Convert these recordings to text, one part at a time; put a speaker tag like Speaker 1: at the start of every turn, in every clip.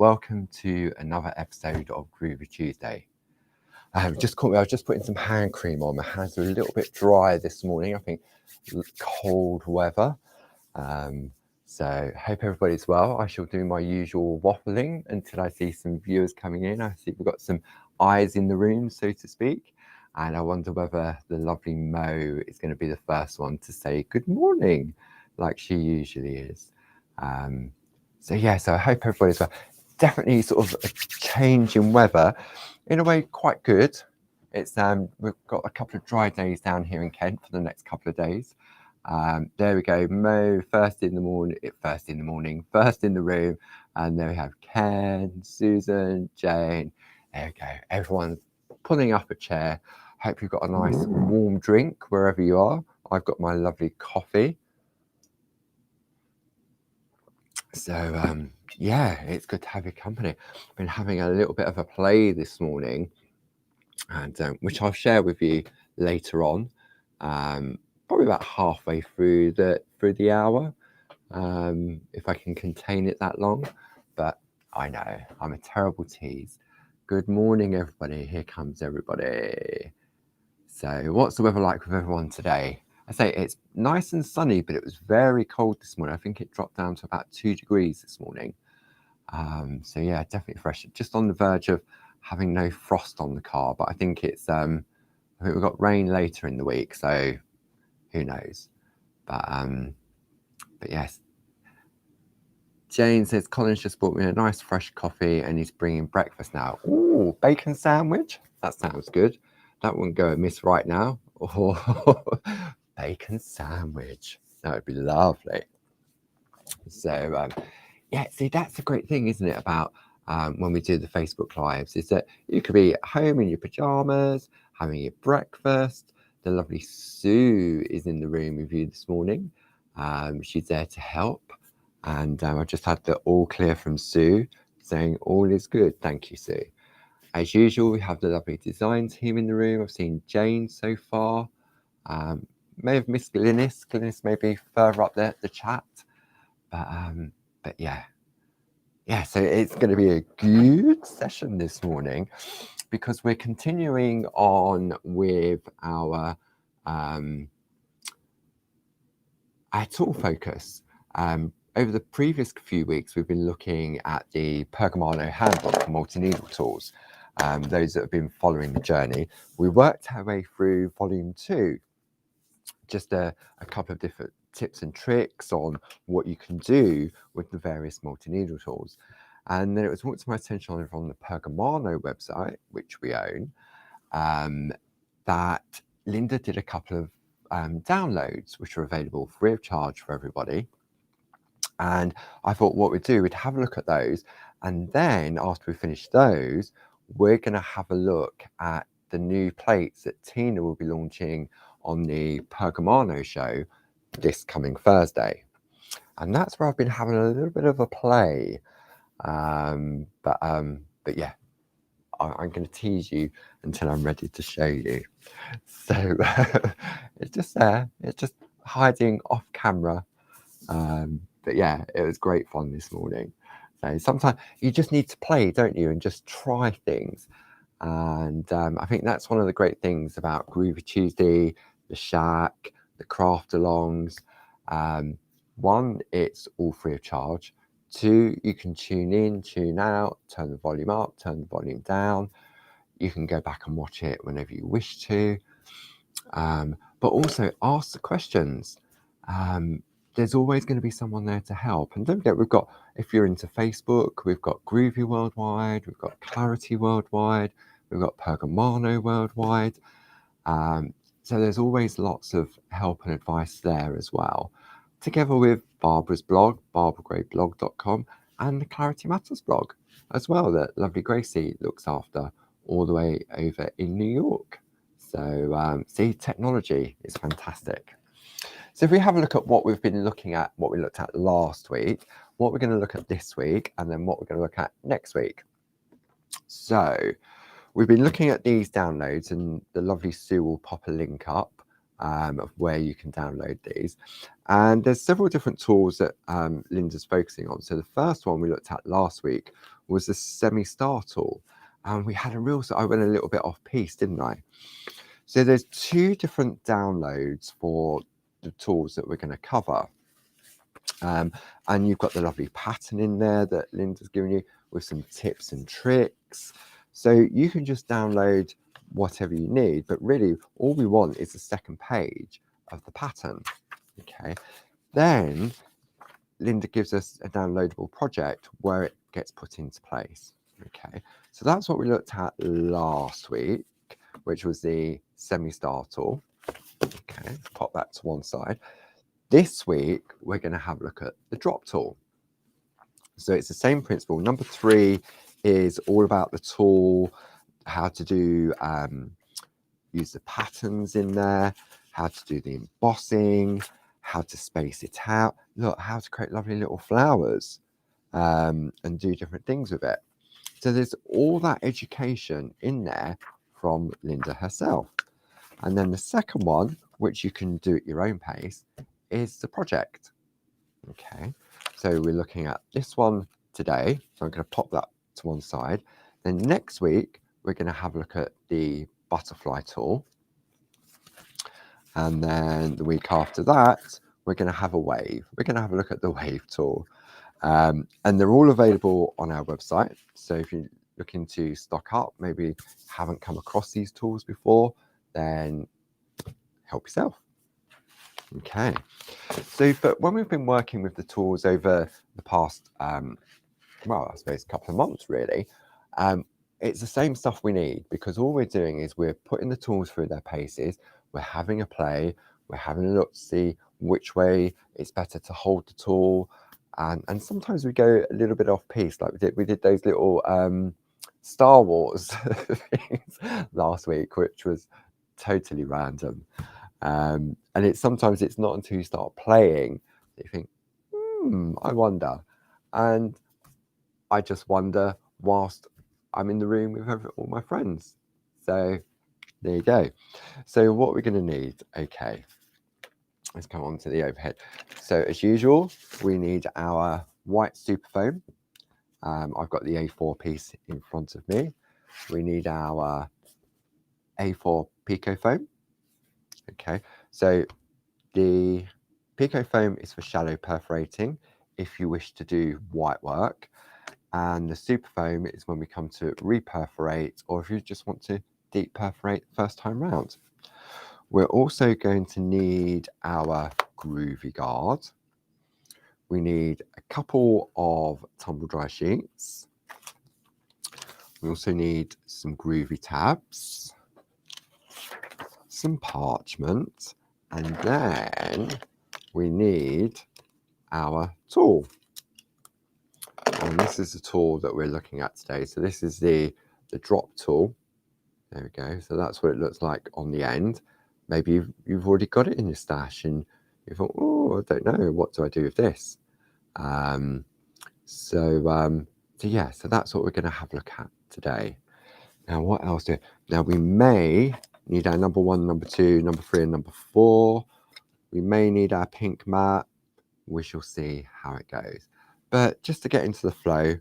Speaker 1: welcome to another episode of Groovi Tuesday. Just caught me, I was just putting some hand cream on. My hands are a little bit dry this morning, I think cold weather. So hope everybody's well. I shall do my usual waffling until I see some viewers coming in. I see we've got some eyes in the room, so to speak. And I wonder whether the lovely Mo is going to be the first one to say good morning, like she usually is. So I hope everybody's well. Definitely sort of a change in weather, in a way quite good. It's we've got a couple of dry days down here in Kent for the next couple of days. There we go, Mo first in the room, and there we have Ken, Susan, Jane. There we go, everyone's pulling up a chair. Hope you've got a nice warm drink wherever you are. I've got my lovely coffee. So it's good to have your company. I've been having a little bit of a play this morning, and which I'll share with you later on. Probably about halfway through the hour, if I can contain it that long. But I know I'm a terrible tease. Good morning, everybody. Here comes everybody. So what's the weather like with everyone today? I say it's nice and sunny, but it was very cold this morning. I think it dropped down to about 2 degrees this morning. So yeah, definitely fresh. Just on the verge of having no frost on the car, but I think it's I think we've got rain later in the week, so who knows. But yes. Jane says Colin's just bought me a nice fresh coffee and he's bringing breakfast now. Ooh, bacon sandwich. That sounds good. That wouldn't go amiss right now. Oh, bacon sandwich. That would be lovely. So see, that's a great thing, isn't it, about when we do the Facebook Lives, is that you could be at home in your pajamas, having your breakfast. The lovely Sue is in the room with you this morning. She's there to help. And I just had the all clear from Sue saying all is good. Thank you, Sue. As usual, we have the lovely design team in the room. I've seen Jane so far. May have missed Glynis. Glynis may be further up there at the chat. But yeah, so it's going to be a good session this morning because we're continuing on with our tool focus. Over the previous few weeks, we've been looking at the Pergamano handbook for multi-needle tools. Those that have been following the journey, we worked our way through volume 2, just a couple of different tips and tricks on what you can do with the various multi-needle tools. And then it was brought to my attention from the Pergamano website, which we own, that Linda did a couple of downloads, which are available free of charge for everybody. And I thought what we'd do, we'd have a look at those. And then after we finish those, we're going to have a look at the new plates that Tina will be launching on the Pergamano show this coming Thursday. And that's where I've been having a little bit of a play. But yeah, I'm going to tease you until I'm ready to show you. So it's just there. It's just hiding off camera. But yeah, it was great fun this morning. So sometimes you just need to play, don't you, and just try things. And I think that's one of the great things about Groovi Tuesday, the Shack, the craft alongs. One, it's all free of charge. 2, you can tune in, tune out, turn the volume up, turn the volume down. You can go back and watch it whenever you wish to. But also ask the questions. There's always going to be someone there to help. And don't forget, we've got, if you're into Facebook, we've got Groovi Worldwide, we've got Clarity Worldwide, we've got Pergamano Worldwide. So there's always lots of help and advice there as well, together with Barbara's blog, barbaragrayblog.com, and the Clarity Matters blog as well, that lovely Gracie looks after all the way over in New York. So see, technology is fantastic. So if we have a look at what we've been looking at, what we looked at last week, what we're going to look at this week, and then what we're going to look at next week. So we've been looking at these downloads, and the lovely Sue will pop a link up of where you can download these. And there's several different tools that Linda's focusing on. So the first one we looked at last week was the semi-star tool. And we had I went a little bit off piece, didn't I? So there's 2 different downloads for the tools that we're going to cover. And you've got the lovely pattern in there that Linda's given you with some tips and tricks. So you can just download whatever you need, but really all we want is the second page of the pattern. Okay, then Linda gives us a downloadable project where it gets put into place. Okay, so that's what we looked at last week, which was the semi-star tool. Okay, let's pop that to one side. This week, we're going to have a look at the drop tool. So it's the same principle. Number 3 is all about the tool, how to do, use the patterns in there, how to do the embossing, how to space it out. Look, how to create lovely little flowers and do different things with it. So there's all that education in there from Linda herself. And then the second one, which you can do at your own pace, is the project. Okay, so we're looking at this one today. So I'm going to pop that to one side. Then next week, we're going to have a look at the butterfly tool. And then the week after that, we're going to have a wave. We're going to have a look at the wave tool. And they're all available on our website. So if you're looking to stock up, maybe haven't come across these tools before, then help yourself. Okay, so but when we've been working with the tools over the past, well, I suppose a couple of months really, it's the same stuff we need, because all we're doing is we're putting the tools through their paces, we're having a play, we're having a look to see which way it's better to hold the tool, and sometimes we go a little bit off piece, like we did those little Star Wars things last week, which was totally random. And sometimes it's not until you start playing that you think, I wonder. And I just wonder whilst I'm in the room with all my friends. So there you go. So what we're going to need, okay, let's come on to the overhead. So as usual, we need our white super foam. I've got the A4 piece in front of me. We need our A4 pico foam. Okay, so the pico foam is for shallow perforating if you wish to do white work, and the super foam is when we come to re-perforate, or if you just want to deep perforate first time round. We're also going to need our Groovi guard. We need a couple of tumble dry sheets. We also need some Groovi tabs, some parchment, and then we need our tool. And this is the tool that we're looking at today. So this is the drop tool. There we go. So that's what it looks like on the end. Maybe you've already got it in your stash and you thought, oh, I don't know, what do I do with this? So yeah, so that's what we're going to have a look at today. Now, what else do? Now, we may need our number 1, number 2, number 3, and number 4. We may need our pink mat. We shall see how it goes. But just to get into the flow,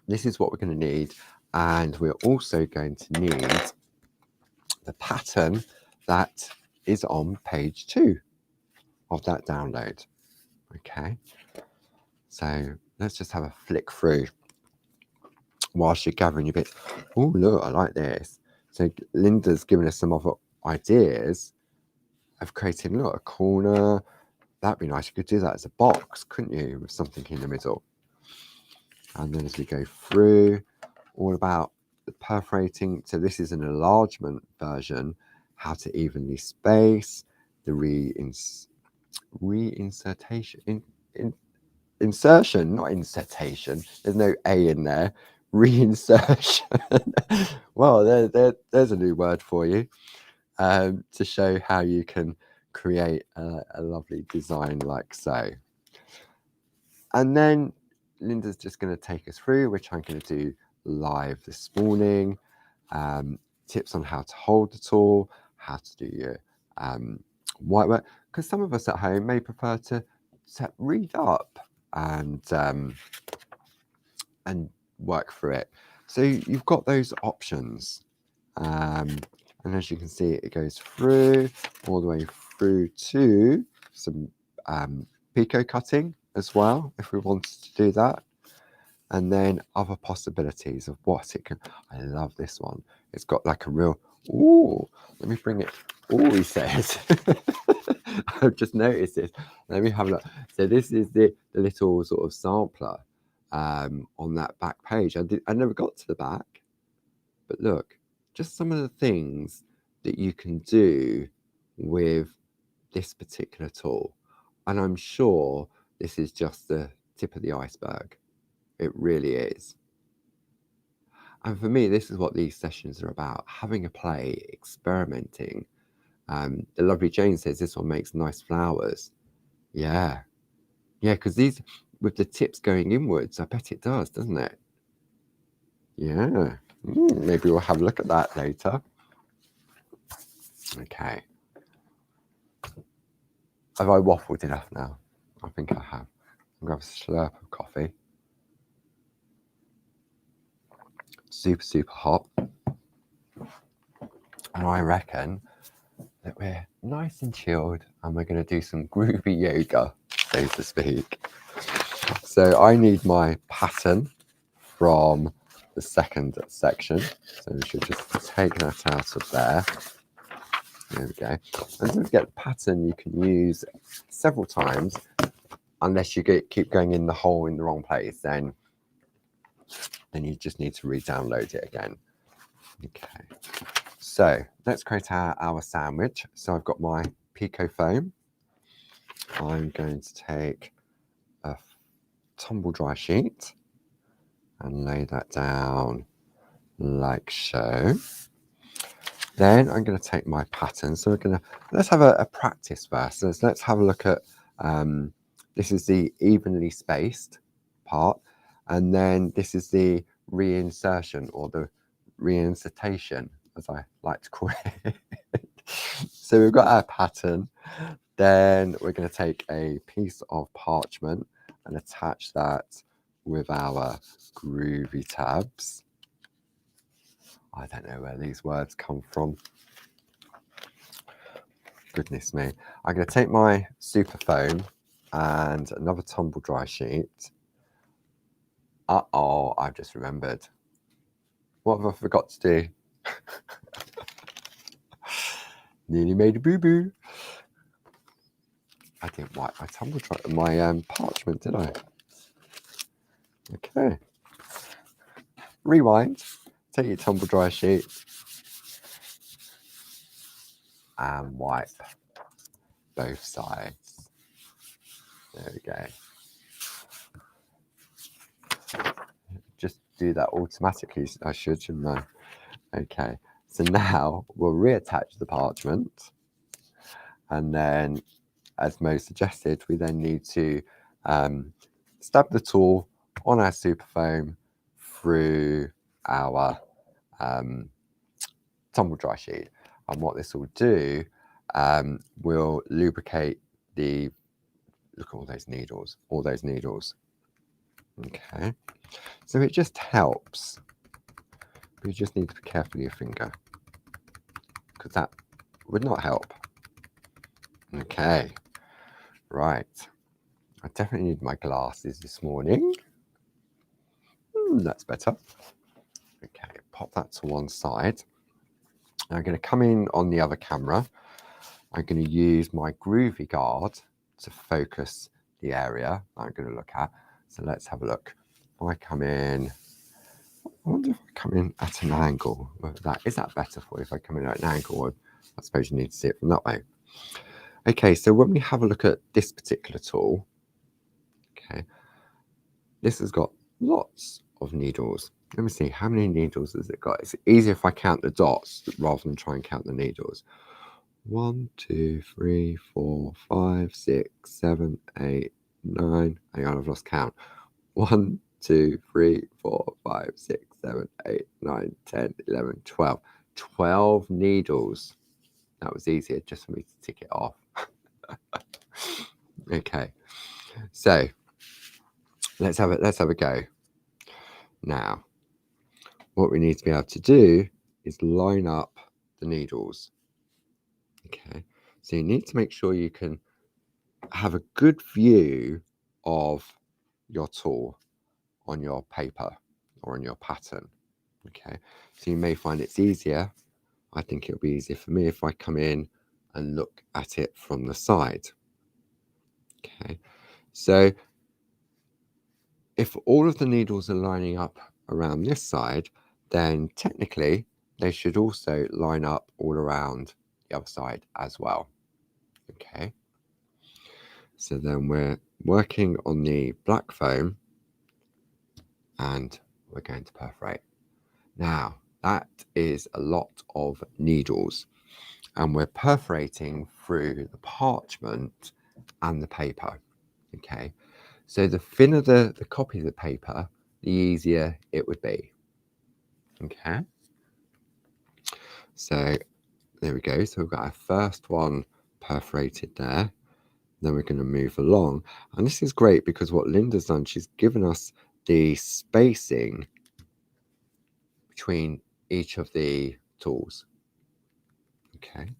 Speaker 1: this is what we're going to need. And we're also going to need the pattern that is on page 2 of that download. Okay. So let's just have a flick through whilst you're gathering your bits. Oh, look, I like this. So Linda's given us some other ideas of creating, look, a corner. That'd be nice. You could do that as a box, couldn't you, with something in the middle? And then as we go through, all about the perforating. So this is an enlargement version, how to evenly space, the insertion, not insertion. There's no A in there. Reinsertion. Well, there's a new word for you, to show how you can create a lovely design like so. And then Linda's just going to take us through, which I'm going to do live this morning. Tips on how to hold the tool, how to do your white work, because some of us at home may prefer to read up and work through it. So you've got those options, and as you can see, it goes through all the way through to some picot cutting as well, if we wanted to do that. And then other possibilities of what it can. I love this one. It's got like a real, ooh, let me bring it. Oh, he says. I've just noticed this. Let me have a look. So this is the little sort of sampler on that back page. I never got to the back, but look, just some of the things that you can do with this particular tool. And I'm sure this is just the tip of the iceberg. It really is. And for me, this is what these sessions are about, having a play, experimenting. The lovely Jane says this one makes nice flowers. Yeah, because these, with the tips going inwards, I bet it does, doesn't it? Yeah, maybe we'll have a look at that later. Okay. Have I waffled enough now? I think I have. I'm going to have a slurp of coffee. Super, super hot. And I reckon that we're nice and chilled and we're going to do some groovy yoga, so to speak. So I need my pattern from the second section. So we should just take that out of there. There we go. And to get the pattern, you can use several times, unless you keep going in the hole in the wrong place, then you just need to re-download it again. Okay. So let's create our sandwich. So I've got my picot foam. I'm going to take a tumble dry sheet and lay that down like so. Then I'm going to take my pattern. So let's have a practice first. So let's have a look at, this is the evenly spaced part. And then this is the reinsertion, or the reinsertation, as I like to call it. So we've got our pattern. Then we're going to take a piece of parchment and attach that with our groovy tabs. I don't know where these words come from. Goodness me. I'm going to take my super foam and another tumble dry sheet. Uh-oh, I've just remembered. What have I forgot to do? Nearly made a boo-boo. I didn't wipe my tumble dry, my parchment, did I? Okay. Rewind. Take your tumble dry sheet and wipe both sides. There we go. Just do that automatically. I shouldn't I? Okay. So now we'll reattach the parchment, and then, as Mo suggested, we then need to stab the tool on our super foam through our tumble dry sheet. And what this will do, will lubricate the, look at all those needles, Okay, so it just helps. You just need to be careful with your finger, because that would not help. Okay, right. I definitely need my glasses this morning. That's better. Okay, pop that to one side. Now I'm going to come in on the other camera. I'm going to use my Groovi guard to focus the area I'm going to look at. So let's have a look. If I come in, I wonder if I come in at an angle. Is that better for you if I come in at an angle? Or I suppose you need to see it from that way. Okay, so when we have a look at this particular tool, okay, this has got lots of needles. Let me see, how many needles has it got? It's easier if I count the dots rather than try and count the needles. 1, 2, 3, 4, 5, 6, 7, 8, 9. Hang on, I've lost count. 1, 2, 3, 4, 5, 6, 7, 8, 9, 10, 11, 12. 12 needles. Now, that was easier just for me to tick it off. Okay, so let's have a go. Now, what we need to be able to do is line up the needles. Okay, so you need to make sure you can have a good view of your tool on your paper or on your pattern. Okay, so you may find it's easier. I think it'll be easier for me if I come in and look at it from the side. Okay, so if all of the needles are lining up around this side, then technically they should also line up all around the other side as well. Okay, so then we're working on the black foam and we're going to perforate. Now, that is a lot of needles, and we're perforating through the parchment and the paper. Okay, so the thinner the copy of the paper, the easier it would be. Okay, so there we go. So we've got our first one perforated there. Then we're going to move along, and this is great because what Linda's done, she's given us the spacing between each of the tools. Okay,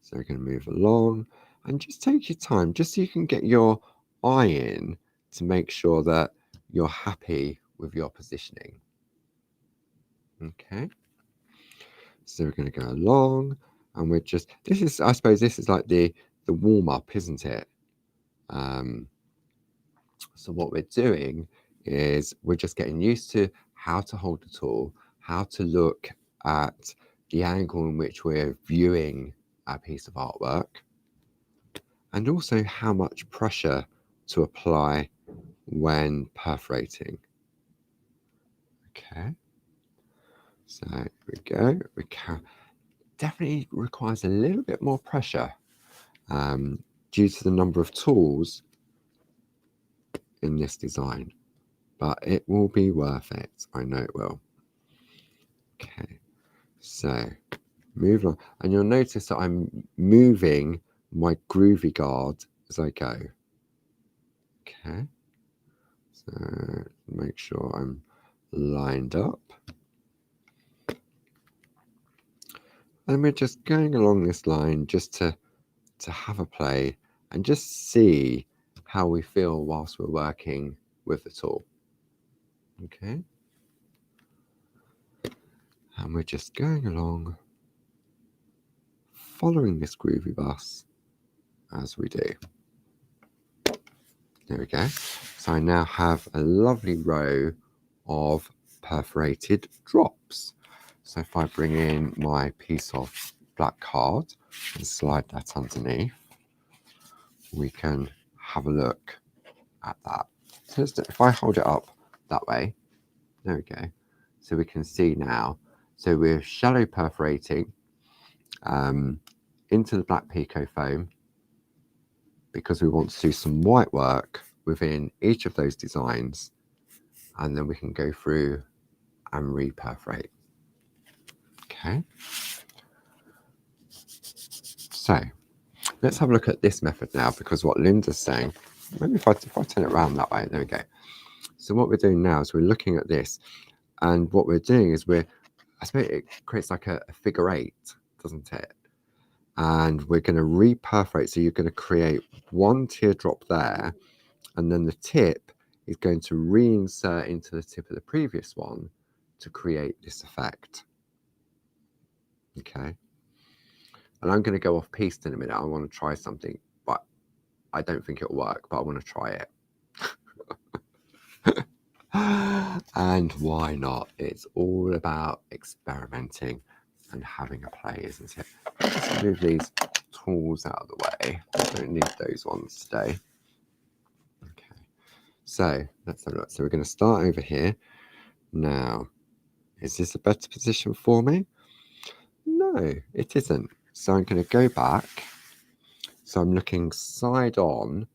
Speaker 1: so we're going to move along, and just take your time, just so you can get your eye in to make sure that you're happy with your positioning. Okay, so we're going to go along, and we're just, this is, I suppose this is like the warm-up, isn't it? So what we're doing is we're just getting used to how to hold the tool, how to look at the angle in which we're viewing our piece of artwork, and also how much pressure to apply when perforating. Okay, so here we go. We can definitely requires a little bit more pressure due to the number of tools in this design, but it will be worth it. I know it will. Okay, so move on, and you'll notice that I'm moving my groovy guard as I go. Okay, so make sure I'm lined up, and we're just going along this line just to have a play and just see how we feel whilst we're working with the tool. Okay, and we're just going along, following this groovy bus as we do. There we go. So I now have a lovely row of perforated drops. So if I bring in my piece of black card and slide that underneath, we can have a look at that. So if I hold it up that way, there we go. So we can see now. So we're shallow perforating into the black Pico foam, because we want to do some white work within each of those designs, and then we can go through and re-perforate. Okay, so let's have a look at this method now, because what Linda's saying, maybe if I turn it around that way, there we go. So what we're doing now is we're looking at this, and what we're doing is I suppose it creates like a figure 8, doesn't it? And we're going to re-perforate. So you're going to create one teardrop there, and then the tip is going to reinsert into the tip of the previous one to create this effect. Okay. And I'm going to go off piste in a minute. I want to try something, but I don't think it'll work, but I want to try it. And why not? It's all about experimenting and having a play, isn't it? Let's move these tools out of the way. I don't need those ones today. Okay, so let's have a look. So we're going to start over here. Now, is this a better position for me? No, it isn't. So I'm going to go back. So I'm looking side on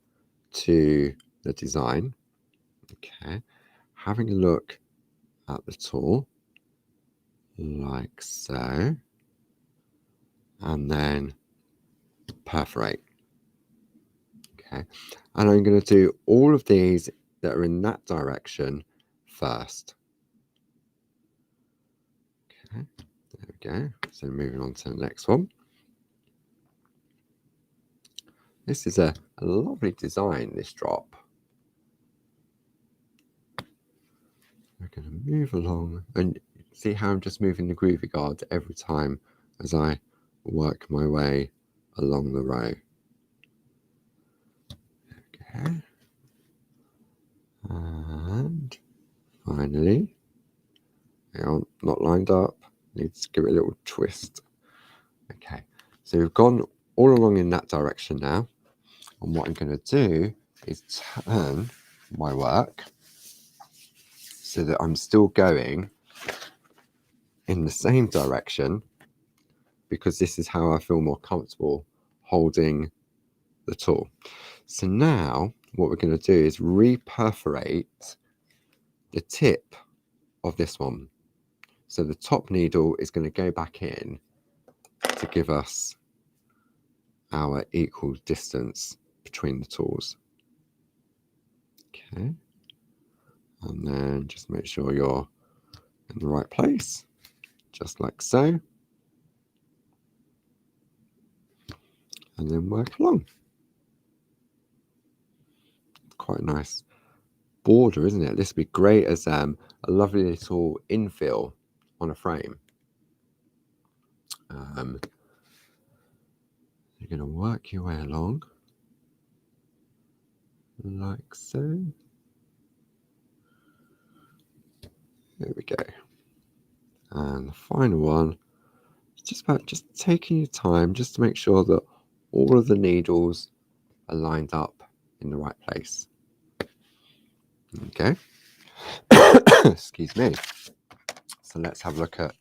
Speaker 1: to the design. Okay, having a look at the tool like so, and then perforate. Okay, and I'm going to do all of these that are in that direction first. Okay, there we go. So moving on to the next one. This is a lovely design, this drop. We're going to move along and see how I'm just moving the groovy guard every time as I work my way along the row. Okay. And finally, not lined up, needs to give it a little twist. Okay, so we've gone all along in that direction now, and what I'm going to do is turn my work so that I'm still going in the same direction, because this is how I feel more comfortable holding the tool. So now what we're going to do is re-perforate the tip of this one. So the top needle is going to go back in to give us our equal distance between the tools. Okay, and then just make sure you're in the right place, just like so, and then work along. Quite a nice border, isn't it? This would be great as a lovely little infill on a frame. You're going to work your way along like so. There we go. And the final one is just about just taking your time just to make sure that all of the needles are lined up in the right place. Okay. Excuse me. So let's have a look at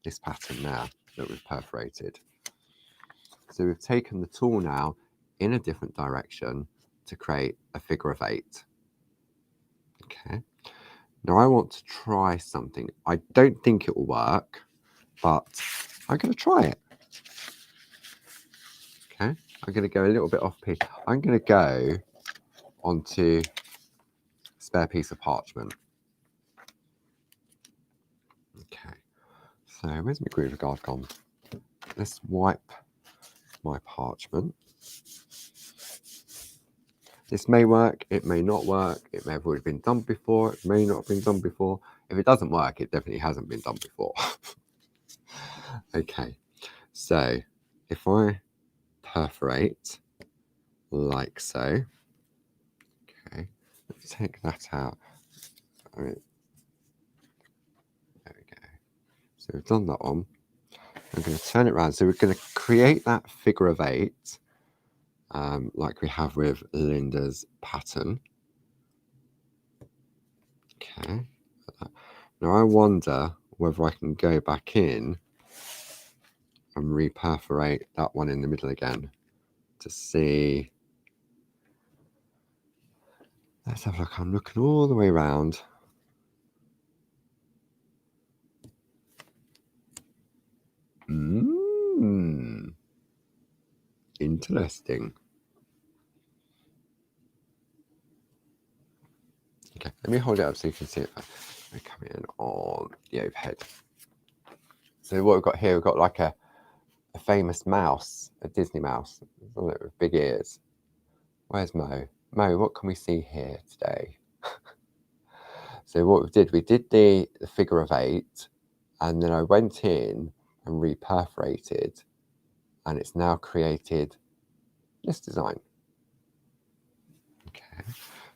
Speaker 1: this pattern now that we've perforated. So we've taken the tool now in a different direction to create a figure of 8. Okay. Now I want to try something. I don't think it will work, but I'm going to try it. Okay. I'm going to go a little bit off piece. I'm going to go onto a spare piece of parchment. Okay. So where's my groover guard gone? Let's wipe my parchment. This may work, it may not work, it may have already been done before, it may not have been done before. If it doesn't work, it definitely hasn't been done before. Okay, so if I perforate like so, okay, let's take that out. There we go. So we've done that one. I'm going to turn it around. So we're going to create that figure of 8. Like we have with Linda's pattern. Okay. Now I wonder whether I can go back in and re-perforate that one in the middle again to see. Let's have a look. I'm looking all the way around. Interesting. Okay, let me hold it up so you can see it. Let me come in on the overhead. So what we've got here, we've got like a famous mouse, a Disney mouse, with big ears. Where's Mo? Mo, what can we see here today? So what we did the figure of 8, and then I went in and re-perforated, and it's now created this design. Okay,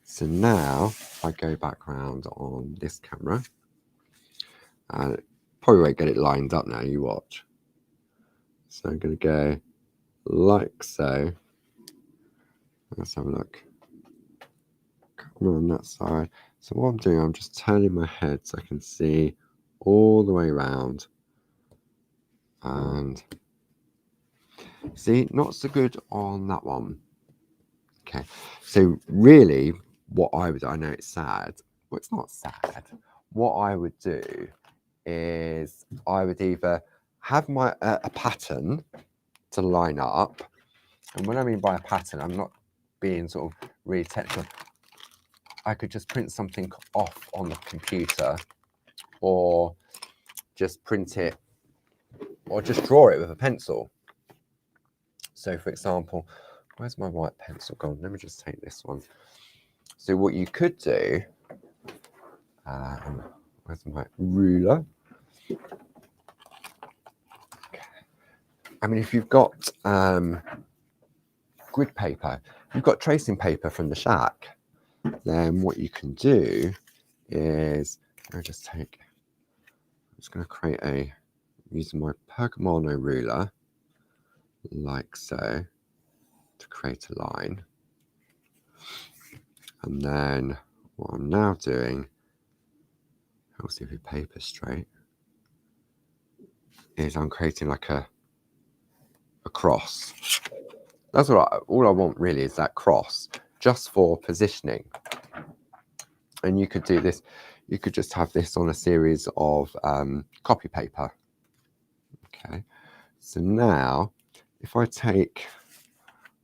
Speaker 1: so now if I go back around on this camera, and probably won't get it lined up now, you watch. So I'm going to go like so. Let's have a look. Come on that side. So what I'm doing, I'm just turning my head so I can see all the way around. And see, not so good on that one. Okay, so really what I would, I know it's sad, well, it's not sad. What I would do is I would either have my a pattern to line up. And when I mean by a pattern, I'm not being sort of really technical. I could just print something off on the computer, or just print it, or just draw it with a pencil. So for example, where's my white pencil gone? Let me just take this one. So what you could do, where's my ruler? I mean, if you've got grid paper, you've got tracing paper from the shack, then what you can do is, I'm just going to create using my Pergamano ruler, like so, to create a line. And then what I'm now doing, I'll see if your paper's straight, is I'm creating like a cross. That's all I want really, is that cross, just for positioning. And you could do this, you could just have this on a series of copy paper. Okay, so now if I take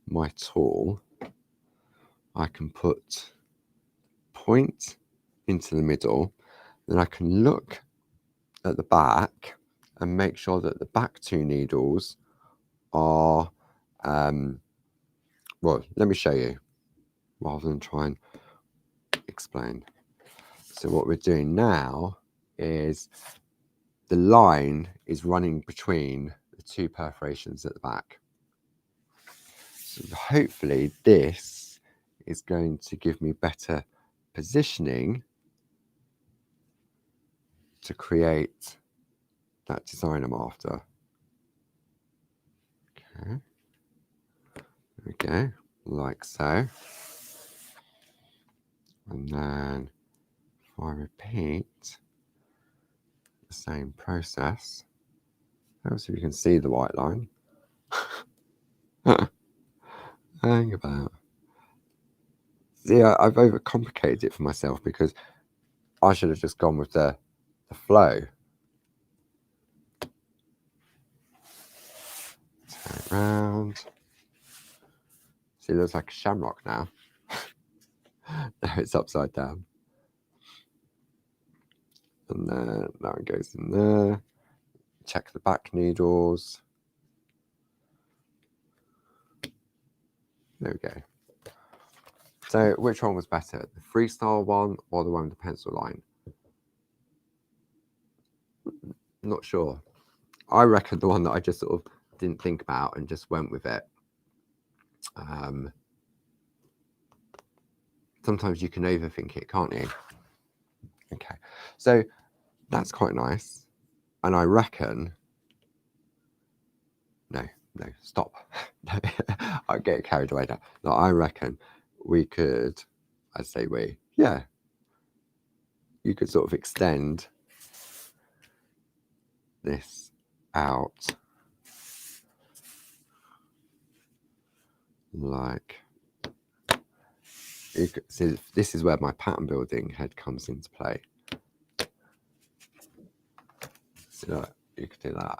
Speaker 1: my tool, I can put point into the middle, then I can look at the back and make sure that the back two needles are, well, let me show you rather than try and explain. So what we're doing now is the line is running between the two perforations at the back. So hopefully this is going to give me better positioning to create that design I'm after. Okay, there we go, like so. And then if I repeat the same process, let's see if you can see the white line. Hang about. See, I've overcomplicated it for myself, because I should have just gone with the flow. Turn it round. See, it looks like a shamrock now. Now it's upside down. And then now it goes in there. Check the back needles. There we go. So which one was better, the freestyle one or the one with the pencil line? Not sure. I reckon the one that I just sort of didn't think about and just went with it. Sometimes you can overthink it, can't you? Okay, so that's quite nice. And I reckon, no, stop. I get carried away now. No, I reckon we could, I say we, yeah, you could sort of extend this out like, you could see, this is where my pattern building head comes into play. So you could do that.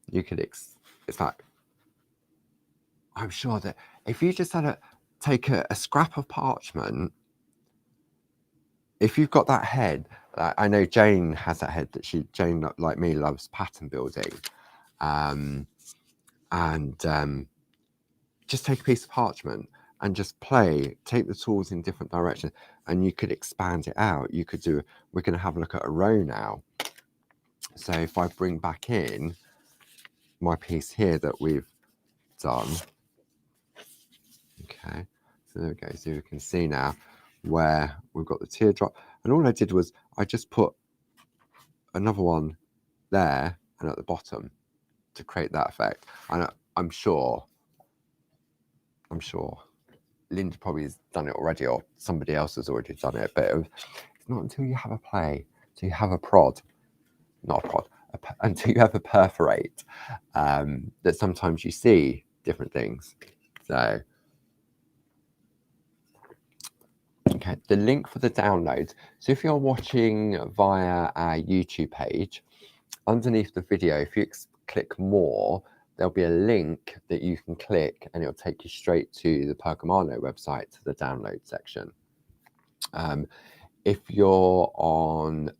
Speaker 1: You could, it's like, I'm sure that if you just had to take a scrap of parchment, if you've got that head, I know Jane has that head, that Jane, like me, loves pattern building, just take a piece of parchment and just take the tools in different directions, and you could expand it out. You could do, we're going to have a look at a row now. So if I bring back in my piece here that we've done, okay, so there we go. So you can see now where we've got the teardrop, and all I did was I just put another one there and at the bottom to create that effect. And I'm sure Linda probably has done it already, or somebody else has already done it, but it's not until you have a play, until you have a prod, not a prod, until you have a perforate, that sometimes you see different things. So, okay, the link for the downloads. So if you're watching via our YouTube page, underneath the video, if you click more, there'll be a link that you can click and it'll take you straight to the Pergamano website, to the download section. If you're on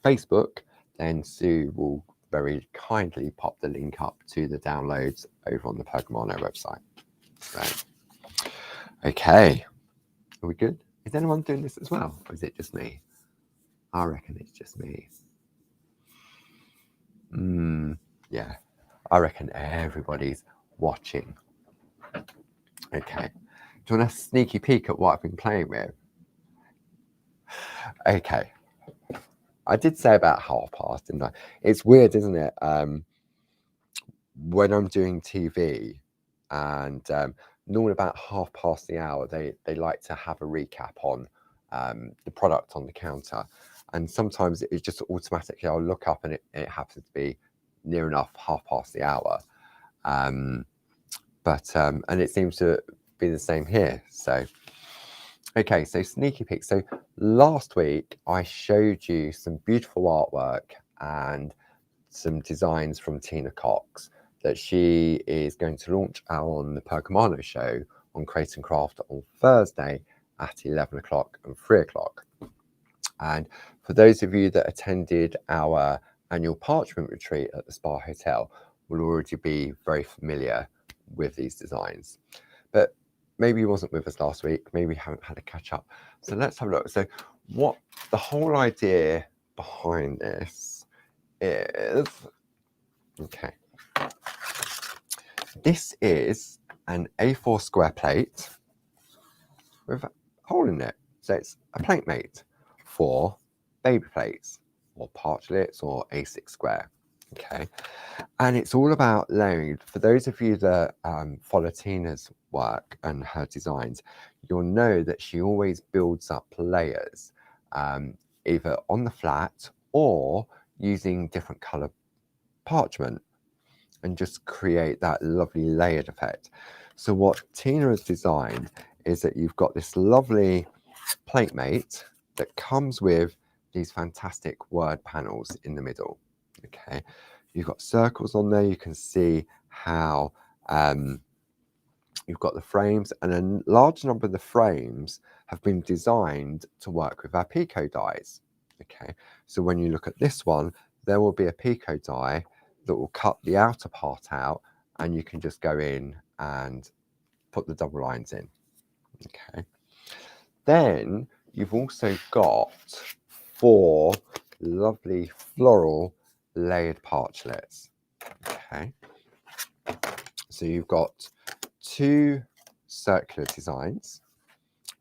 Speaker 1: Facebook, then Sue will very kindly pop the link up to the downloads over on the Pergamano website. So, okay, are we good? Is anyone doing this as well, or is it just me? I reckon it's just me. Yeah, I reckon everybody's watching. Okay, do you want a sneaky peek at what I've been playing with? Okay, I did say about 1:30, didn't I? It's weird, isn't it? When I'm doing TV and normally about 1:30 the hour, they like to have a recap on the product on the counter. And sometimes it's just automatically, I'll look up and it happens to be near enough 1:30 the hour. And it seems to be the same here. So, okay, so sneaky peek. So last week I showed you some beautiful artwork and some designs from Tina Cox that she is going to launch on the Pergamano show on Create and Craft on Thursday at 11 o'clock and 3 o'clock. And for those of you that attended our annual parchment retreat at the Spa Hotel will already be very familiar with these designs. But maybe you wasn't with us last week, maybe you haven't had a catch up. So let's have a look. So what the whole idea behind this is, okay, this is an A4 square plate with a hole in it. So it's a plate mate for baby plates or parchlets or A6 square. Okay, and it's all about layering. For those of you that follow Tina's work and her designs, you'll know that she always builds up layers, either on the flat or using different color parchment, and just create that lovely layered effect. So what Tina has designed is that you've got this lovely plate mate that comes with these fantastic word panels in the middle. Okay, you've got circles on there. You can see how you've got the frames, and a large number of the frames have been designed to work with our Pico dies. Okay, so when you look at this one, there will be a Pico die that will cut the outer part out, and you can just go in and put the double lines in. Okay, then you've also got 4 lovely floral layered parchlets. Okay, so you've got 2 circular designs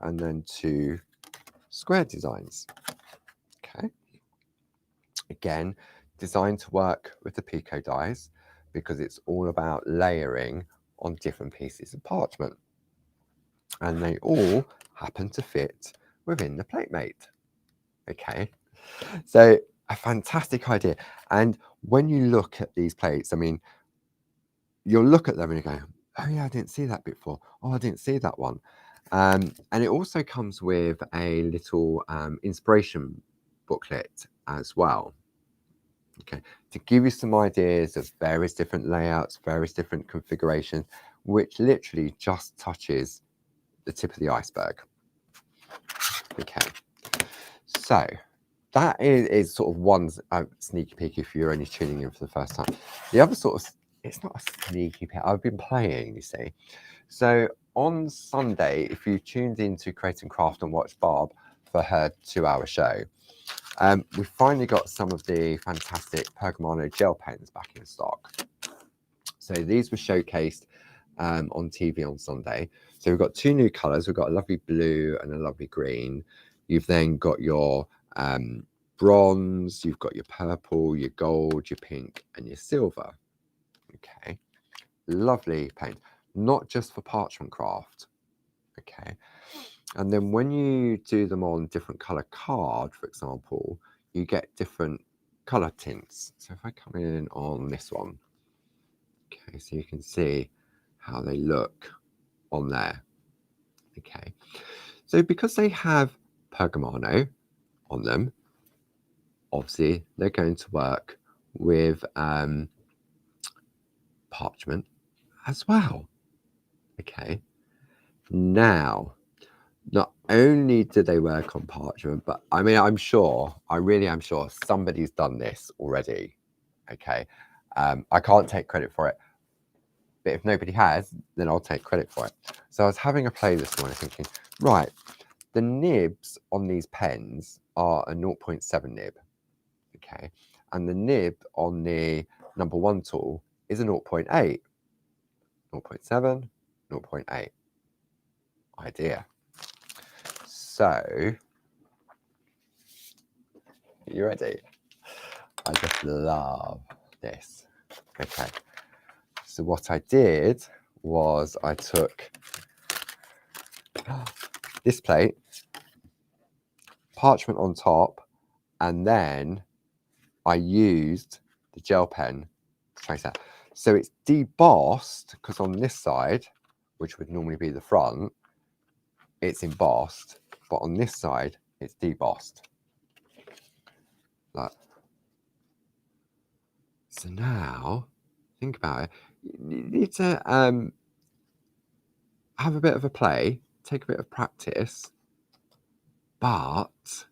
Speaker 1: and then 2 square designs. Okay, again, designed to work with the Pico dies because it's all about layering on different pieces of parchment, and they all happen to fit within the plate mate. Okay, so a fantastic idea. And when you look at these plates, I mean, you'll look at them and you go, oh yeah, I didn't see that before. Oh, I didn't see that one. And it also comes with a little inspiration booklet as well. Okay, to give you some ideas of various different layouts, various different configurations, which literally just touches the tip of the iceberg. Okay, so that is sort of one sneaky peek if you're only tuning in for the first time. The other sort of, it's not a sneaky peek, I've been playing, you see. So on Sunday, if you tuned into Create and Craft and watched Barb for her 2-hour show, we finally got some of the fantastic Pergamano gel pens back in stock. So these were showcased on TV on Sunday. So we've got 2 new colours. We've got a lovely blue and a lovely green. You've then got your bronze, you've got your purple, your gold, your pink, and your silver. Okay, lovely paint, not just for parchment craft. Okay, and then when you do them on different color card, for example, you get different color tints. So if I come in on this one, okay, so you can see how they look on there. Okay, so because they have Pergamano on them, obviously they're going to work with parchment as well. Okay, now, not only do they work on parchment, but I mean, I really am sure somebody's done this already. Okay, I can't take credit for it, but if nobody has, then I'll take credit for it. So I was having a play this morning thinking, right, the nibs on these pens are a 0.7 nib, okay, and the nib on the number 1 tool is a 0.8, 0.7, 0.8. Idea. So, you ready? I just love this. Okay, so what I did was I took this plate, parchment on top, and then I used the gel pen to trace that. So it's debossed, because on this side, which would normally be the front, it's embossed, but on this side, it's debossed. Like, so now, think about it. You need to have a bit of a play, take a bit of practice, but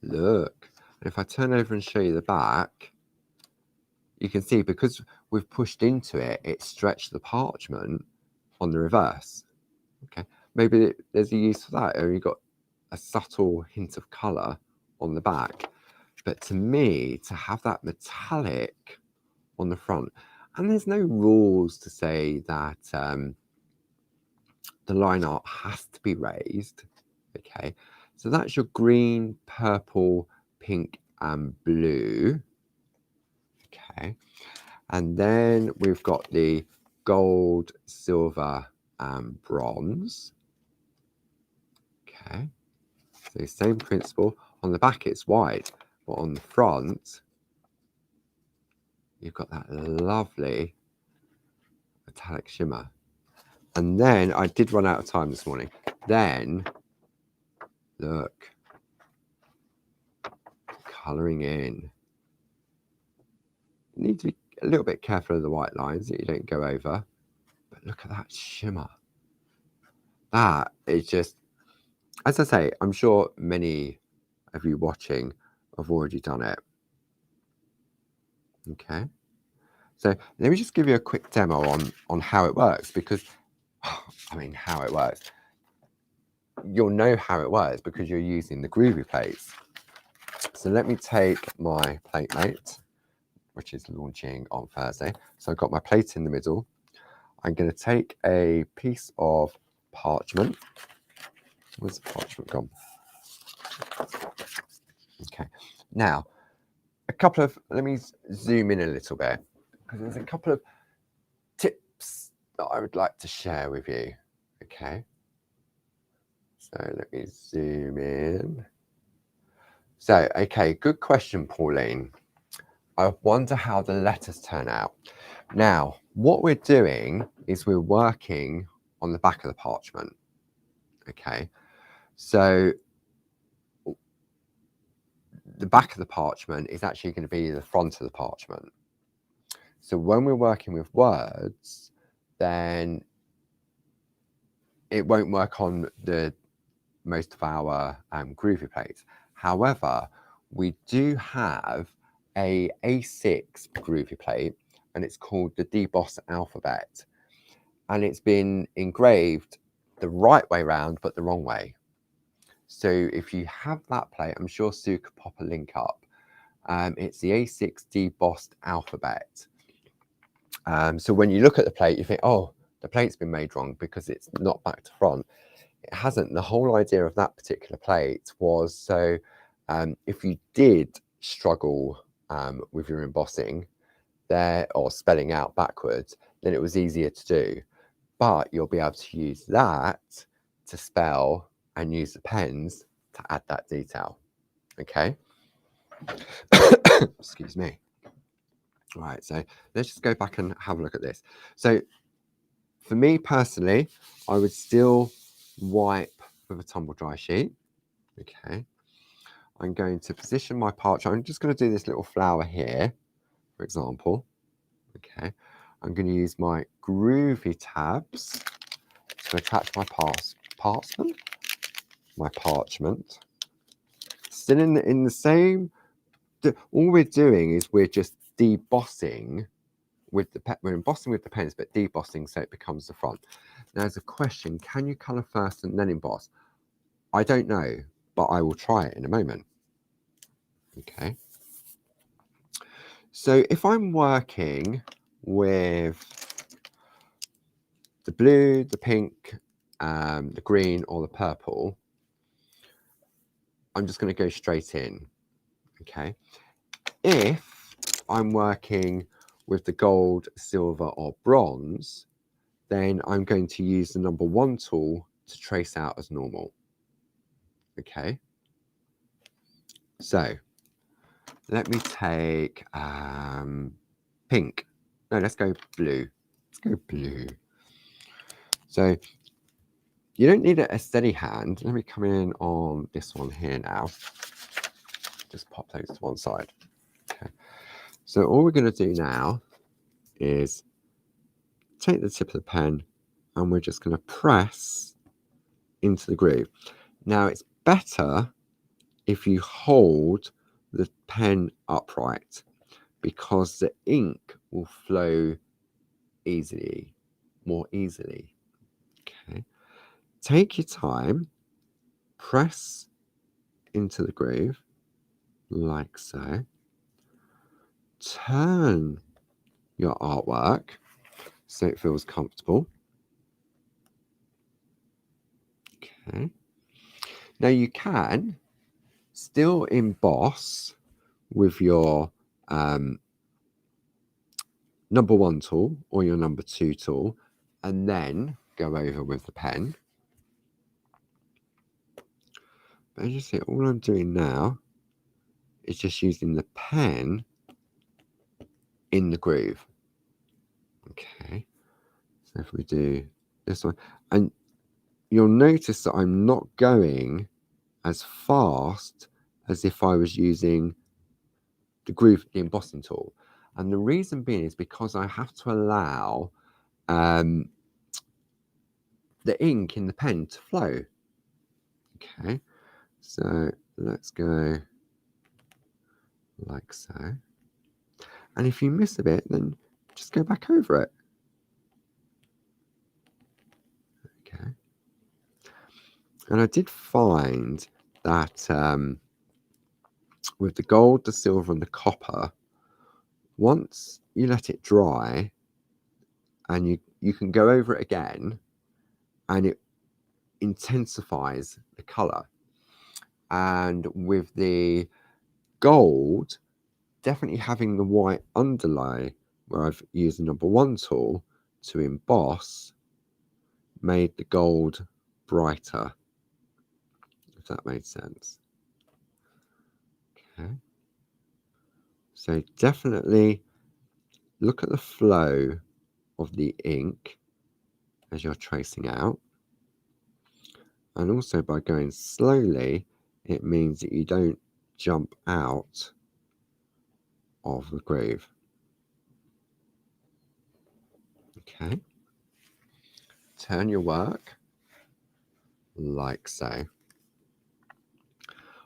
Speaker 1: look, if I turn over and show you the back, you can see because we've pushed into it, it stretched the parchment on the reverse. Okay, maybe there's a use for that, or you've got a subtle hint of colour on the back. But to me, to have that metallic on the front, and there's no rules to say that the line art has to be raised. Okay, so that's your green, purple, pink, and blue. Okay, and then we've got the gold, silver, and bronze. Okay, so same principle. On the back it's white, but on the front you've got that lovely metallic shimmer. And then I did run out of time this morning. Then look, colouring in. You need to be a little bit careful of the white lines that you don't go over, but look at that shimmer. That is just, as I say, I'm sure many of you watching have already done it. Okay, so let me just give you a quick demo on how it works, because I mean, how it works, you'll know how it works because you're using the Groovi plates. So let me take my plate mate, which is launching on Thursday. So I've got my plate in the middle. I'm going to take a piece of parchment. Where's the parchment gone? Okay, now let me zoom in a little bit, because there's a couple of tips that I would like to share with you. Okay, so let me zoom in. So, okay, good question, Pauline. I wonder how the letters turn out. Now, what we're doing is we're working on the back of the parchment. Okay, so the back of the parchment is actually going to be the front of the parchment. So when we're working with words, then it won't work on the most of our Groovi plates. However, we do have a A6 Groovi plate, and it's called the debossed alphabet, and it's been engraved the right way round but the wrong way. So if you have that plate, I'm sure Sue could pop a link up. It's the A6 debossed alphabet. So when you look at the plate, you think, oh, the plate's been made wrong because it's not back to front. It hasn't. The whole idea of that particular plate was so if you did struggle with your embossing there, or spelling out backwards, then it was easier to do. But you'll be able to use that to spell and use the pens to add that detail. Okay. Excuse me. All right, so let's just go back and have a look at this. So for me personally, I would still wipe with a tumble dry sheet. Okay, I'm going to position my parchment. I'm just going to do this little flower here, for example. Okay, I'm going to use my Groovi tabs to attach my parchment. Still in the same. All we're doing is we're just debossing with the pen. We're embossing with the pens, but debossing so it becomes the front. Now, there's a question: can you colour first and then emboss? I don't know, but I will try it in a moment. Okay. So if I'm working with the blue, the pink, the green, or the purple, I'm just going to go straight in. Okay. If I'm working with the gold, silver, or bronze, then I'm going to use the number 1 tool to trace out as normal. Okay. So let me take pink. No, let's go blue. Let's go blue. So you don't need a steady hand. Let me come in on this one here now. Just pop those to one side. Okay. So all we're going to do now is take the tip of the pen and we're just going to press into the groove. Now it's better if you hold the pen upright because the ink will flow more easily. Okay. Take your time, press into the groove like so. Turn your artwork so it feels comfortable. Okay. Now you can still emboss with your number 1 tool or your number 2 tool and then go over with the pen. But as you see, all I'm doing now is just using the pen in the groove. Okay, so if we do this one, and you'll notice that I'm not going as fast as if I was using the embossing tool. And the reason being is because I have to allow the ink in the pen to flow. Okay, so let's go like so. And if you miss a bit, then just go back over it. Okay. And I did find that with the gold, the silver, and the copper, once you let it dry and you can go over it again and it intensifies the color. And with the gold, definitely having the white underlay where I've used the number 1 tool to emboss made the gold brighter, if that made sense. Okay. So definitely look at the flow of the ink as you're tracing out. And also by going slowly, it means that you don't jump out of the groove. Okay. Turn your work like so.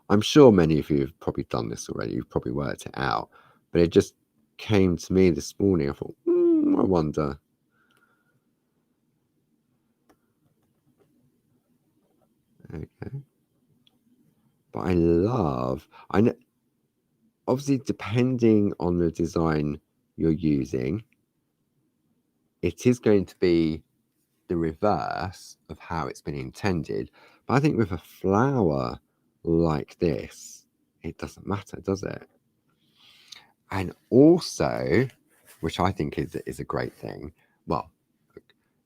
Speaker 1: I'm sure many of you have probably done this already. You've probably worked it out, but it just came to me this morning. I thought, I wonder. Okay. But I know, obviously, depending on the design you're using, it is going to be the reverse of how it's been intended. But I think with a flower like this, it doesn't matter, does it? And also, which I think is a great thing, well,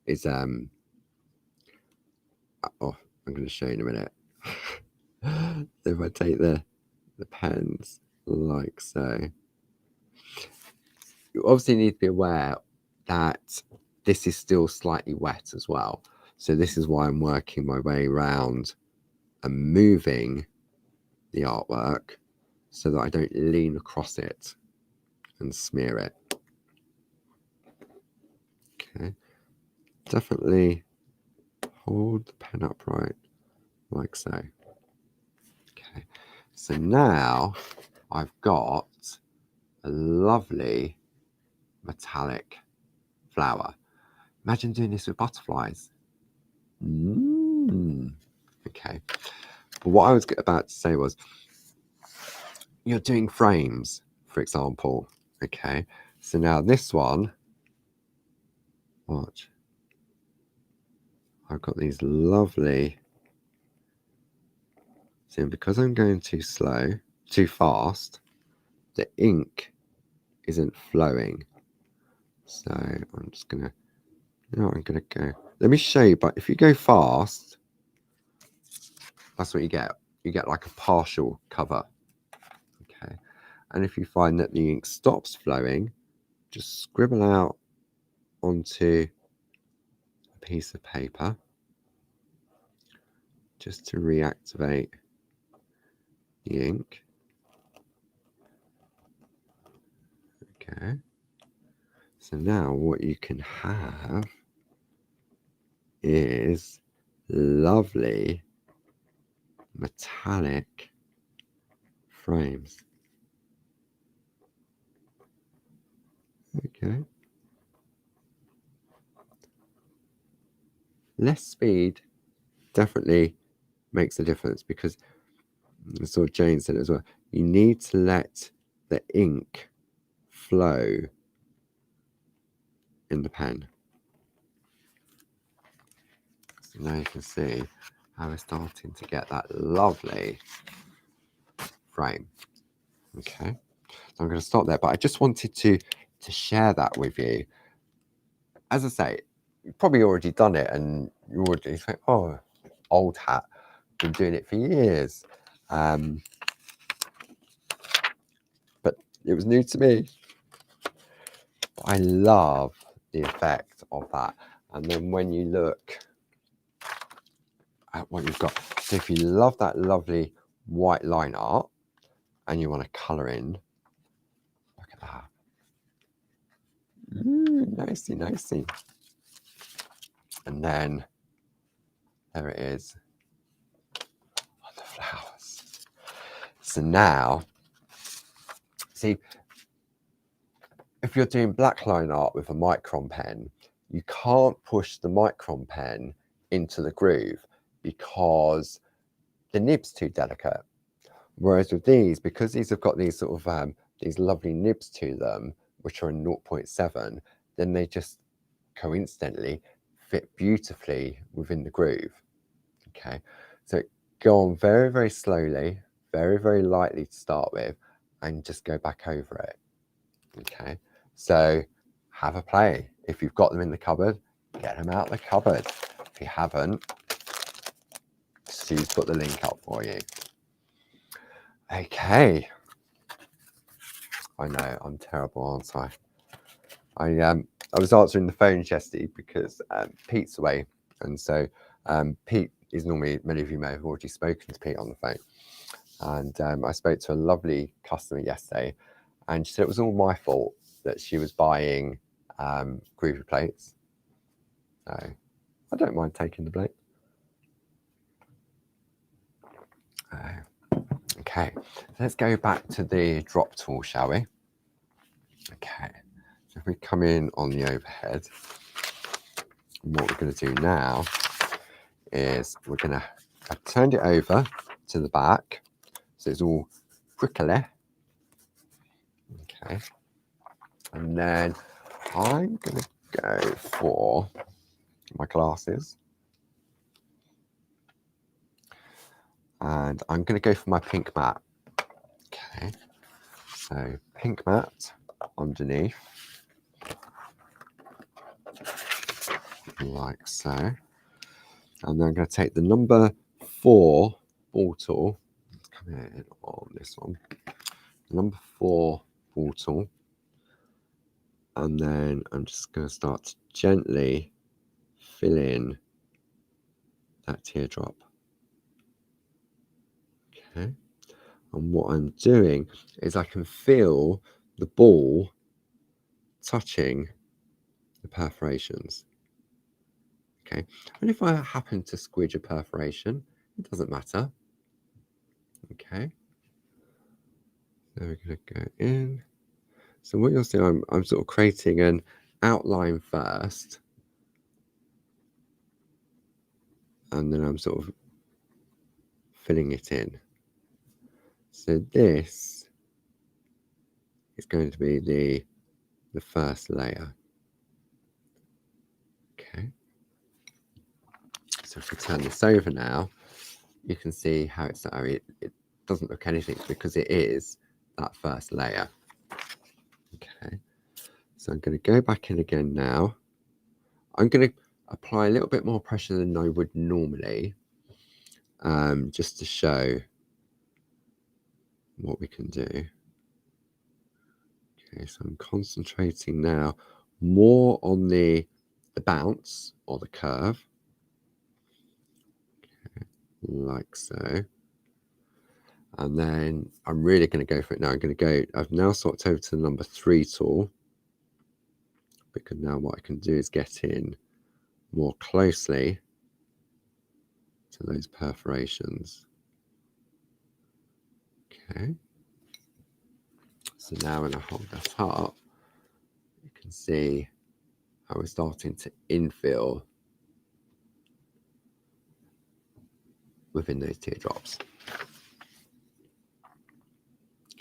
Speaker 1: is oh, I'm going to show you in a minute. So if I take the pens like so, you obviously need to be aware that this is still slightly wet as well. So this is why I'm working my way around and moving the artwork so that I don't lean across it and smear it. Okay, definitely hold the pen upright like so. Okay, so now I've got a lovely metallic flower. Imagine doing this with butterflies. Okay, but what I was about to say was, you're doing frames, for example. Okay, so now this one, watch, I've got these lovely, see, because I'm going too slow, too fast, the ink isn't flowing. So I'm just gonna, I'm gonna go, let me show you, but if you go fast, that's what you get. You get like a partial cover. Okay, and if you find that the ink stops flowing, just scribble out onto a piece of paper just to reactivate the ink. Okay, so now what you can have is lovely metallic frames. Okay, less speed definitely makes a difference, because that's what Jane said as well, you need to let the ink flow in the pen. So now you can see how we're starting to get that lovely frame. Okay, so I'm going to stop there, but I just wanted to share that with you. As I say, you've probably already done it, and you already think, oh, old hat, been doing it for years. But it was new to me. I love the effect of that. And then when you look at what you've got, so if you love that lovely white line art and you want to colour in, look at that. Nicey, nicey. And then there it is on the flowers. So now, see, if you're doing black line art with a micron pen, you can't push the micron pen into the groove because the nib's too delicate. Whereas with these, because these have got these sort of these lovely nibs to them, which are in 0.7, then they just coincidentally fit beautifully within the groove. Okay, so go on very, very slowly, very, very lightly to start with, and just go back over it. Okay, so have a play. If you've got them in the cupboard, get them out of the cupboard. If you haven't, Sue's put the link up for you. Okay, I know I'm terrible, aren't I? I was answering the phone yesterday because Pete's away, and so Pete is normally, many of you may have already spoken to Pete on the phone, and I spoke to a lovely customer yesterday, and she said it was all my fault that she was buying Groovi plates. So I don't mind taking the blame. Okay, let's go back to the drop tool, shall we? Okay, so if we come in on the overhead, what we're going to do now is we're going to, I've turned it over to the back so it's all prickly. Okay, and then I'm going to go for my glasses, and I'm going to go for my pink mat. Okay, so pink mat underneath, like so, and then I'm going to take the number 4 ball tool. Let's come in on this one, number 4 ball tool, and then I'm just going to start to gently fill in that teardrop. Okay, and what I'm doing is I can feel the ball touching the perforations. Okay, and if I happen to squidge a perforation, it doesn't matter. Okay, so we're going to go in. So what you'll see, I'm sort of creating an outline first, and then I'm sort of filling it in. So this is going to be the first layer. Okay. So if we turn this over now, you can see how it's, I mean, it doesn't look anything because it is that first layer. Okay. So I'm going to go back in again now. I'm going to apply a little bit more pressure than I would normally, just to show what we can do. Okay, so I'm concentrating now more on the bounce or the curve, okay, like so. And then I'm really going to go for it now. I've now swapped over to the number 3 tool, because now what I can do is get in more closely to those perforations. Okay. So now when I hold that up, you can see how we're starting to infill within those teardrops.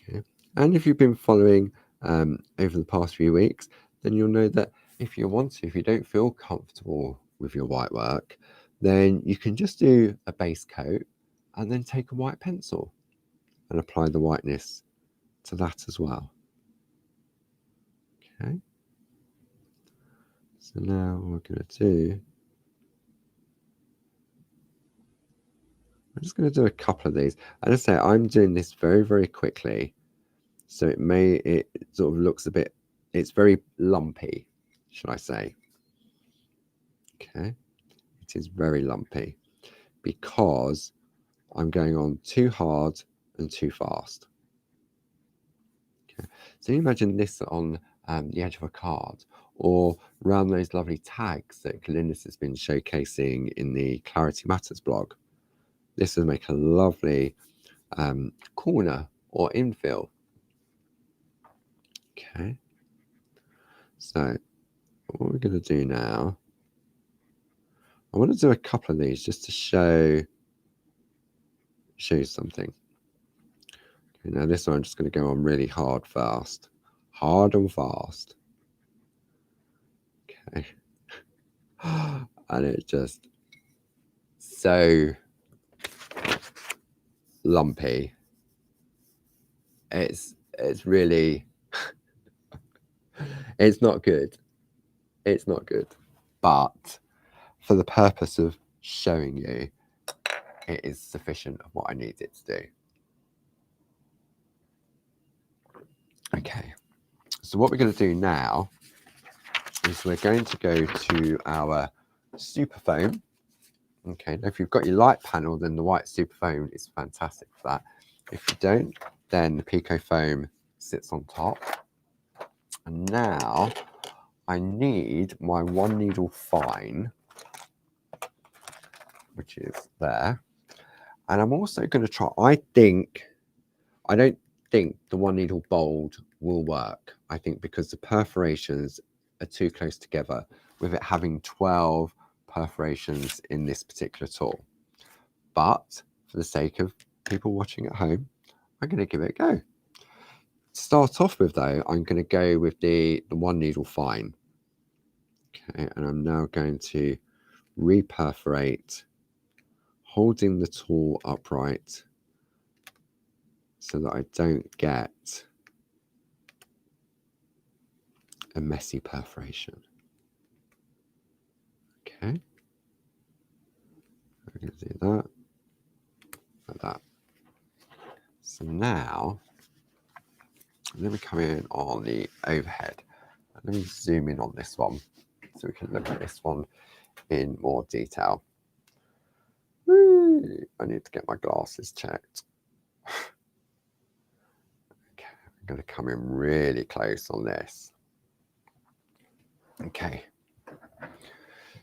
Speaker 1: Okay. And if you've been following over the past few weeks, then you'll know that if you want to, if you don't feel comfortable with your white work, then you can just do a base coat and then take a white pencil and apply the whiteness to that as well. Okay. So now what we're going to do, I'm just going to do a couple of these. And as I say, I'm doing this very, very quickly. So it sort of looks a bit, it's very lumpy, should I say. Okay. It is very lumpy because I'm going on too hard and too fast. Okay. So you imagine this on the edge of a card, or around those lovely tags that Glynis has been showcasing in the Clarity Matters blog. This would make a lovely corner or infill. Okay. So what we're going to do now, I want to do a couple of these just to show you something. Okay, now this one I'm just going to go on really hard fast. Hard and fast. Okay. And it's just so lumpy. It's really it's not good. It's not good. But for the purpose of showing you, it is sufficient of what I need it to do. Okay. So what we're going to do now is we're going to go to our super foam. Okay, now if you've got your light panel, then the white super foam is fantastic for that. If you don't, then the Pico foam sits on top. And now I need my 1 needle fine, which is there. And I'm also going to try, I don't think the 1 needle bold will work. I think because the perforations are too close together, with it having 12 perforations in this particular tool. But for the sake of people watching at home, I'm going to give it a go. To start off with though, I'm going to go with the 1 needle fine. Okay, and I'm now going to re-perforate, holding the tool upright so that I don't get a messy perforation. Okay, we're going to do that, like that. So now, let me come in on the overhead. Let me zoom in on this one so we can look at this one in more detail. Woo! I need to get my glasses checked. Okay, I'm going to come in really close on this. Okay,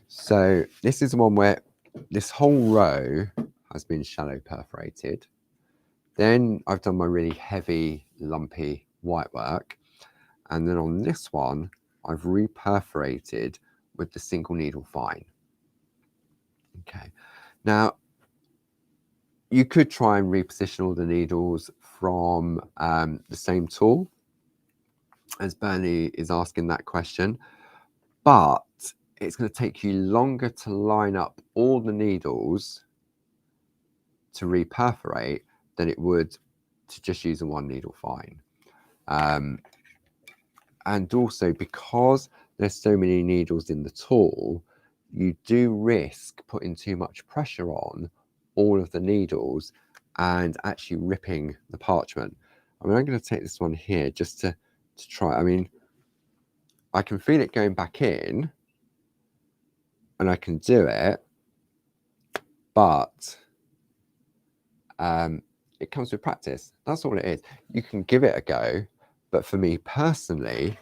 Speaker 1: so this is the one where this whole row has been shallow perforated. Then I've done my really heavy, lumpy white work. And then on this one, I've re-perforated with the single needle fine. Okay, now you could try and reposition all the needles from the same tool, as Bernie is asking that question, but it's going to take you longer to line up all the needles to re-perforate than it would to just use a one needle fine. And also, because there's so many needles in the tool, you do risk putting too much pressure on all of the needles and actually ripping the parchment. I mean, I'm going to take this one here just to try. I mean, I can feel it going back in and I can do it, but it comes with practice. That's all it is. You can give it a go, but for me personally,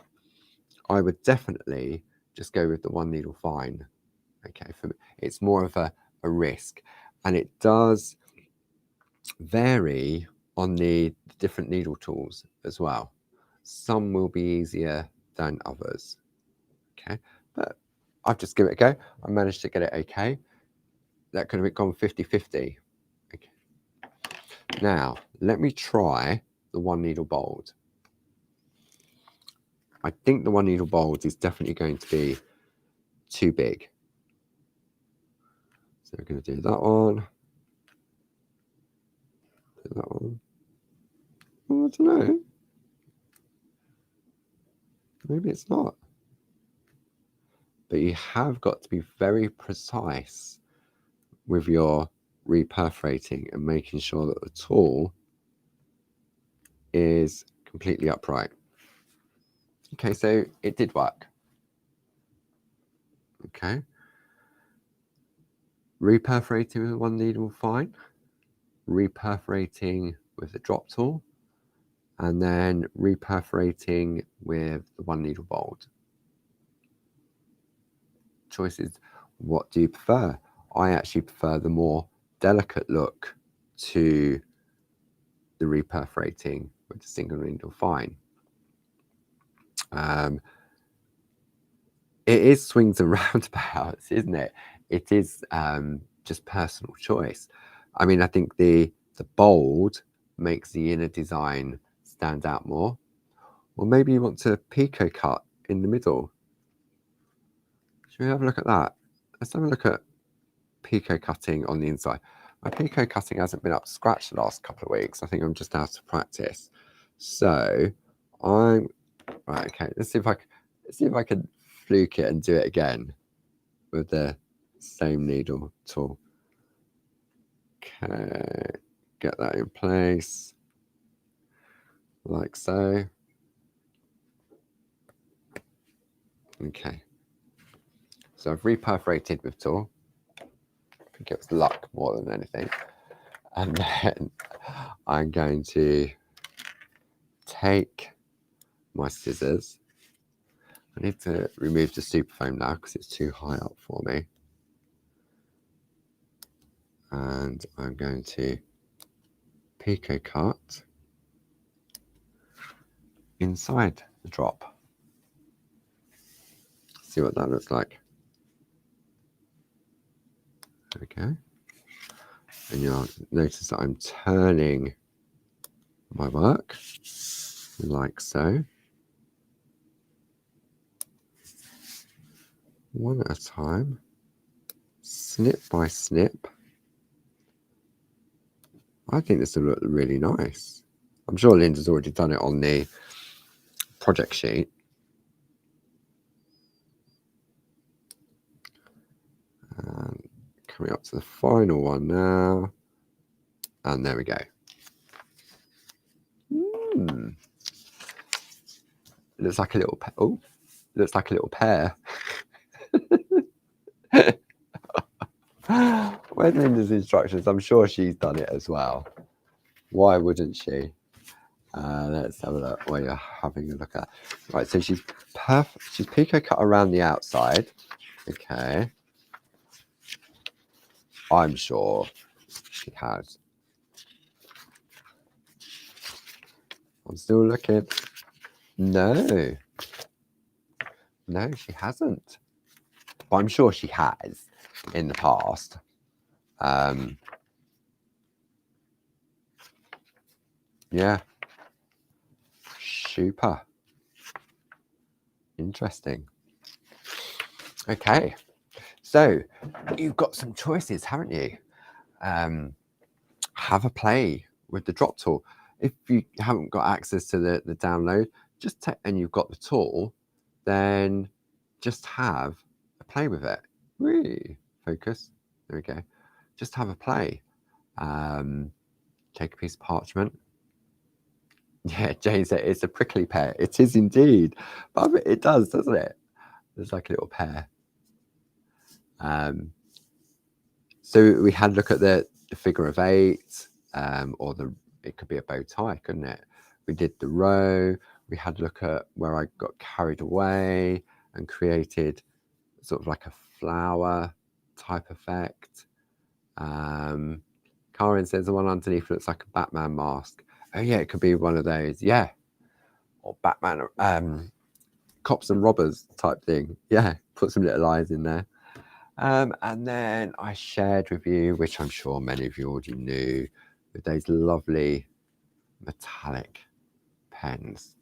Speaker 1: I would definitely just go with the one needle fine. Okay, for me, it's more of a risk, and it does vary on the different needle tools as well. Some will be easier than others. Okay, but I've just given it a go. I managed to get it okay. That could have gone 50-50. Okay. Now, let me try the one needle bold. I think the one needle bold is definitely going to be too big. So we're going to do that one. Do that one. Oh, I don't know. Maybe it's not. But you have got to be very precise with your re-perforating and making sure that the tool is completely upright. Okay, so it did work. Okay. Re-perforating with one needle fine, re-perforating with the drop tool, and then re-perforating with the one needle bold. Choice is, what do you prefer? I actually prefer the more delicate look to the re-perforating with the single needle fine. It is swings and roundabouts, isn't it? It is just personal choice. I mean, I think the bold makes the inner design stand out more. Or maybe you want to picot cut in the middle. Should we have a look at that? Let's have a look at picot cutting on the inside. My picot cutting hasn't been up to scratch the last couple of weeks. I think I'm just out of practice. So I'm right. Okay, let's see if I can fluke it and do it again with the same needle tool. Okay, get that in place like so. Okay, so I've re-perforated with tool. I think it was luck more than anything. And then I'm going to take my scissors. I need to remove the super foam now because it's too high up for me. And I'm going to picot cut inside the drop. See what that looks like. Okay. And you'll notice that I'm turning my work like so. One at a time, snip by snip. I think this will look really nice. I'm sure Linda's already done it on the project sheet. And coming up to the final one now. And there we go. It looks like a little looks like a little pear. Where's Linda's instructions? I'm sure she's done it as well. Why wouldn't she? Let's have a look while you're having a look at. Right, so she's perfect. She's pico cut around the outside. Okay. I'm sure she has. I'm still looking. No, she hasn't. But I'm sure she has in the past. Yeah. Super. Interesting. Okay. So you've got some choices, haven't you? Have a play with the drop tool. If you haven't got access to the download, and you've got the tool, then just have a play with it. Really focus. There we go. Just have a play. Take a piece of parchment. Yeah, Jane said it's a prickly pear. It is indeed. But it does, doesn't it? There's like a little pear. So we had a look at the figure of 8, or it could be a bow tie, couldn't it? We did the row. We had a look at where I got carried away and created sort of like a flower type effect. Karen says the one underneath looks like a Batman mask. Oh yeah, it could be one of those. Yeah, or Batman, cops and robbers type thing. Yeah, put some little eyes in there. And then I shared with you, which I'm sure many of you already knew, with those lovely metallic pens.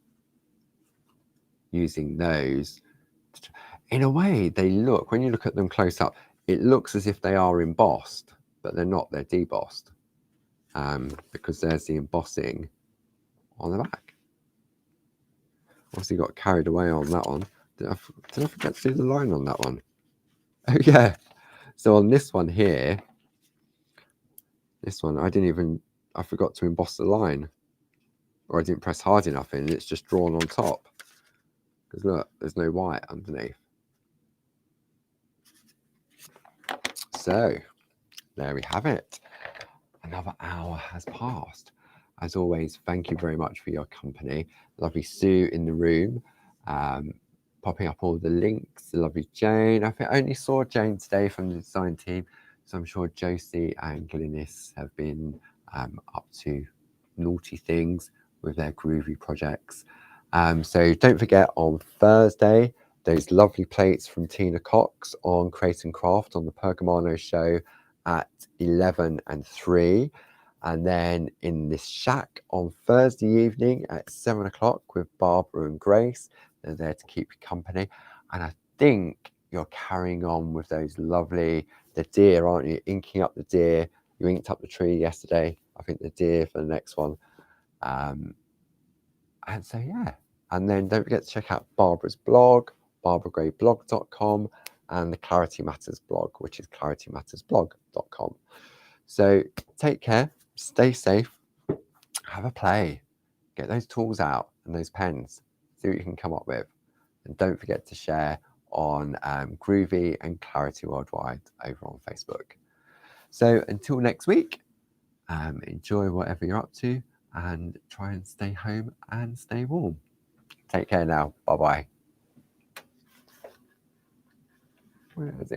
Speaker 1: Using those, in a way, they look, when you look at them close up, it looks as if they are embossed, but they're not, they're debossed. Because there's the embossing on the back. Obviously got carried away on that one. Did I forget to do the line on that one? Oh yeah. So on this one here, this one, I forgot to emboss the line, or I didn't press hard enough and it's just drawn on top. Because look, there's no white underneath. So there we have it. Another hour has passed. As always, thank you very much for your company. Lovely Sue in the room, popping up all the links. The lovely Jane. I think I only saw Jane today from the design team, so I'm sure Josie and Glynis have been up to naughty things with their groovy projects. So don't forget on Thursday, those lovely plates from Tina Cox on Create and Craft on the Pergamano show at 11 and 3. And then in this shack on Thursday evening at 7 o'clock with Barbara and Grace. They're there to keep you company. And I think you're carrying on with those lovely, the deer, aren't you? Inking up the deer. You inked up the tree yesterday. I think the deer for the next one. And so, yeah. And then don't forget to check out Barbara's blog, barbaragrayblog.com, and the Clarity Matters blog, which is claritymattersblog.com. So take care, stay safe, have a play, get those tools out and those pens, see what you can come up with. And don't forget to share on Groovi and Clarity Worldwide over on Facebook. So until next week, enjoy whatever you're up to and try and stay home and stay warm. Take care now. Bye-bye. Where is it?